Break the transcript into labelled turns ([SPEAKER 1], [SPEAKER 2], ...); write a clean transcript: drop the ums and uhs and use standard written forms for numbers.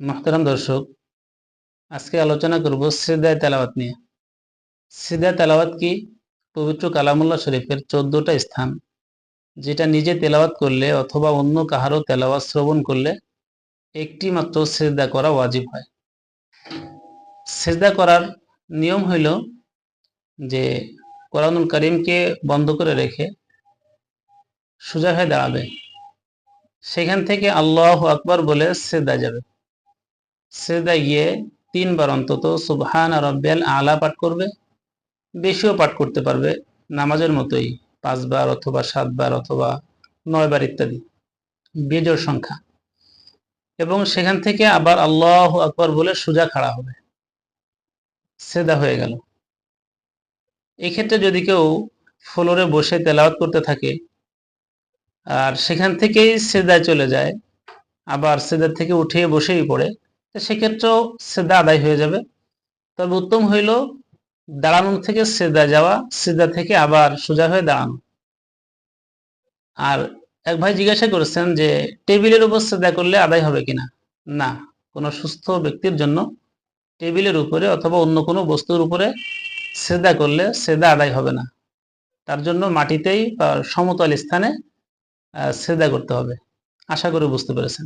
[SPEAKER 1] মোহতারাম দর্শক, আজকে আলোচনা করব সিজদায়ে তেলাওয়াত নিয়ে। সিজদায়ে তেলাওয়াত কি? পবিত্র কালামুল্লাহ শরীফের 14টা স্থান, যেটা নিজে তেলাওয়াত করলে অথবা অন্য কাহারও তেলাওয়াত শ্রবণ করলে একটি মাত্র সিজদা করা ওয়াজিব হয়। সিজদা করার নিয়ম হইল যে কোরআনুল কারীমকে বন্ধ করে রেখে সোজা হয়ে দাঁড়াবে, সেখান থেকে আল্লাহু আকবার বলে সিজদা যাবে। সিজদায় গিয়ে 3 বার অন্তত সুবহান রাব্বিয়াল আলা পাঠ করবে। বেশিও পাঠ করতে পারবে, নামাজের মতোই 5 বার অথবা 7 বার অথবা 9 বার ইত্যাদি, বেজোড় সংখ্যা। এবং সেখান থেকে আবার আল্লাহু আকবার বলে সোজা খাড়া হবে, সিজদা হয়ে গেল। এই ক্ষেত্রে যদি কেউ ফ্লোরে বসে তেলাওয়াত করতে থাকে আর সেখান থেকেই সিজদায় চলে যায়, আবার সিজদা থেকে উঠে বসেই পড়ে, তো সেক্ষেত্রেও সিজদা আদায় হয়ে যাবে। তবে উত্তম হইল দাঁড়ানো থেকে সিজদা যাওয়া, সিজদা থেকে আবার সোজা হয়ে দাঁড়ানো। আর এক ভাই জিজ্ঞাসা করেছেন যে টেবিলের উপর সিজদা করলে আদায় হবে কিনা। না, কোনো সুস্থ ব্যক্তির জন্য টেবিলের উপরে অথবা অন্য কোনো বস্তুর উপরে সিজদা করলে সিজদা আদায় হবে না। তার জন্য মাটিতেই বা সমতল স্থানে সিজদা করতে হবে। আশা করি বুঝতে পেরেছেন।